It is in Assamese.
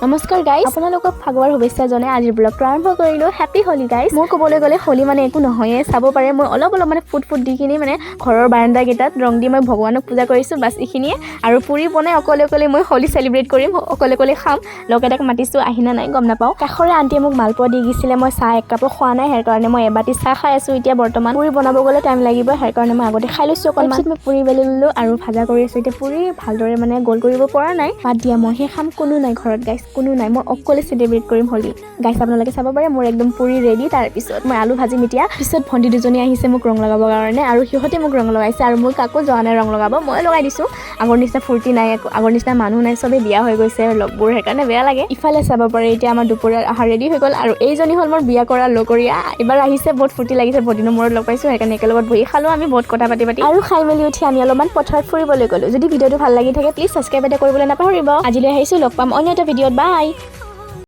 নমস্কাৰ গাইজ, আপোনালোকক ফাগুৱাৰ শুভেচ্ছা জনাই আজিৰ ব্লগটো আৰম্ভ কৰিলোঁ। Happy Holi guys. মোৰ ক'বলৈ গ'লে হোলি মানে একো নহয়ে, চাব পাৰে মই অলপ মানে ফুট দি কিনি মানে ঘৰৰ বাৰাণ্ডাকেইটাত ৰং দি মই ভগৱানক পূজা কৰিছোঁ, বাছ এইখিনিয়ে। আৰু পুৰি বনাই অকলে মই হোলি চেলিব্ৰেট কৰিম, অকলে খাম। লগেইটাক মাতিছোঁ, আহি না নাই গম নাপাওঁ। কাষৰে আণ্টিয়ে মোক মালপোৱা দি গৈছিলে, মই চাহ এক কাপো খোৱা নাই, সেইকাৰণে মই এবাটি চাহ খাই আছোঁ এতিয়া বৰ্তমান। পুৰি বনাব গ'লে টাইম লাগিব, সেইকাৰণে মই আগতে খাই লৈছোঁ অকণমান। মই পুৰি বেলি ল'লোঁ আৰু ভাজা কৰি আছোঁ। এতিয়া পুৰি ভালদৰে মানে গোল কৰিব পৰা নাই, বাদ দিয়া মইহে খাম, কোনো নাই ঘৰত গাইজ, কোনো নাই। মই অকলে চেলিব্ৰেট কৰিম হোলি গাইজ। আপোনালোকে চাব পাৰে মোৰ একদম পুৰি ৰেডি। তাৰপিছত মই আলু ভাজিম এতিয়া। পিছত ভণ্টি দুজনী আহিছে মোক ৰং লগাবৰ কাৰণে, আৰু সিহঁতে মোক ৰং লগাইছে আৰু মই কাকো যোৱা নাই ৰং লগাব, মই লগাই দিছোঁ। আগৰ নিচিনা ফূৰ্তি নাই, আগৰ নিচিনা মানুহ নাই, চবেই বিয়া হৈ গৈছে লগবোৰ, সেইকাৰণে বেয়া লাগে। ইফালে চাব পাৰে এতিয়া আমাৰ দুপৰীয়া আহাৰ ৰেডি হৈ গ'ল, আৰু এইজনী হ'ল মোৰ বিয়া কৰা লগৰীয়া। এবাৰ আহিছে, বহুত ফূৰ্তি লাগিছে, বহুত দিনৰ মূৰত লগ পাইছোঁ, সেইকাৰণে একেলগত বহি খালোঁ আমি, বহুত কথা পাতি আৰু খাই মেলি উঠি আমি অলপমান পথাৰত ফুৰিবলৈ গ'লোঁ। যদি ভিডিঅ'টো ভাল লাগি থাকে প্লিজ ছাবস্ক্ৰাইব এটা কৰিবলৈ নাপাহৰিব। আজিলৈ আহিছোঁ, লগ পাম অন্য এটা ভিডিঅ'ত, বাই।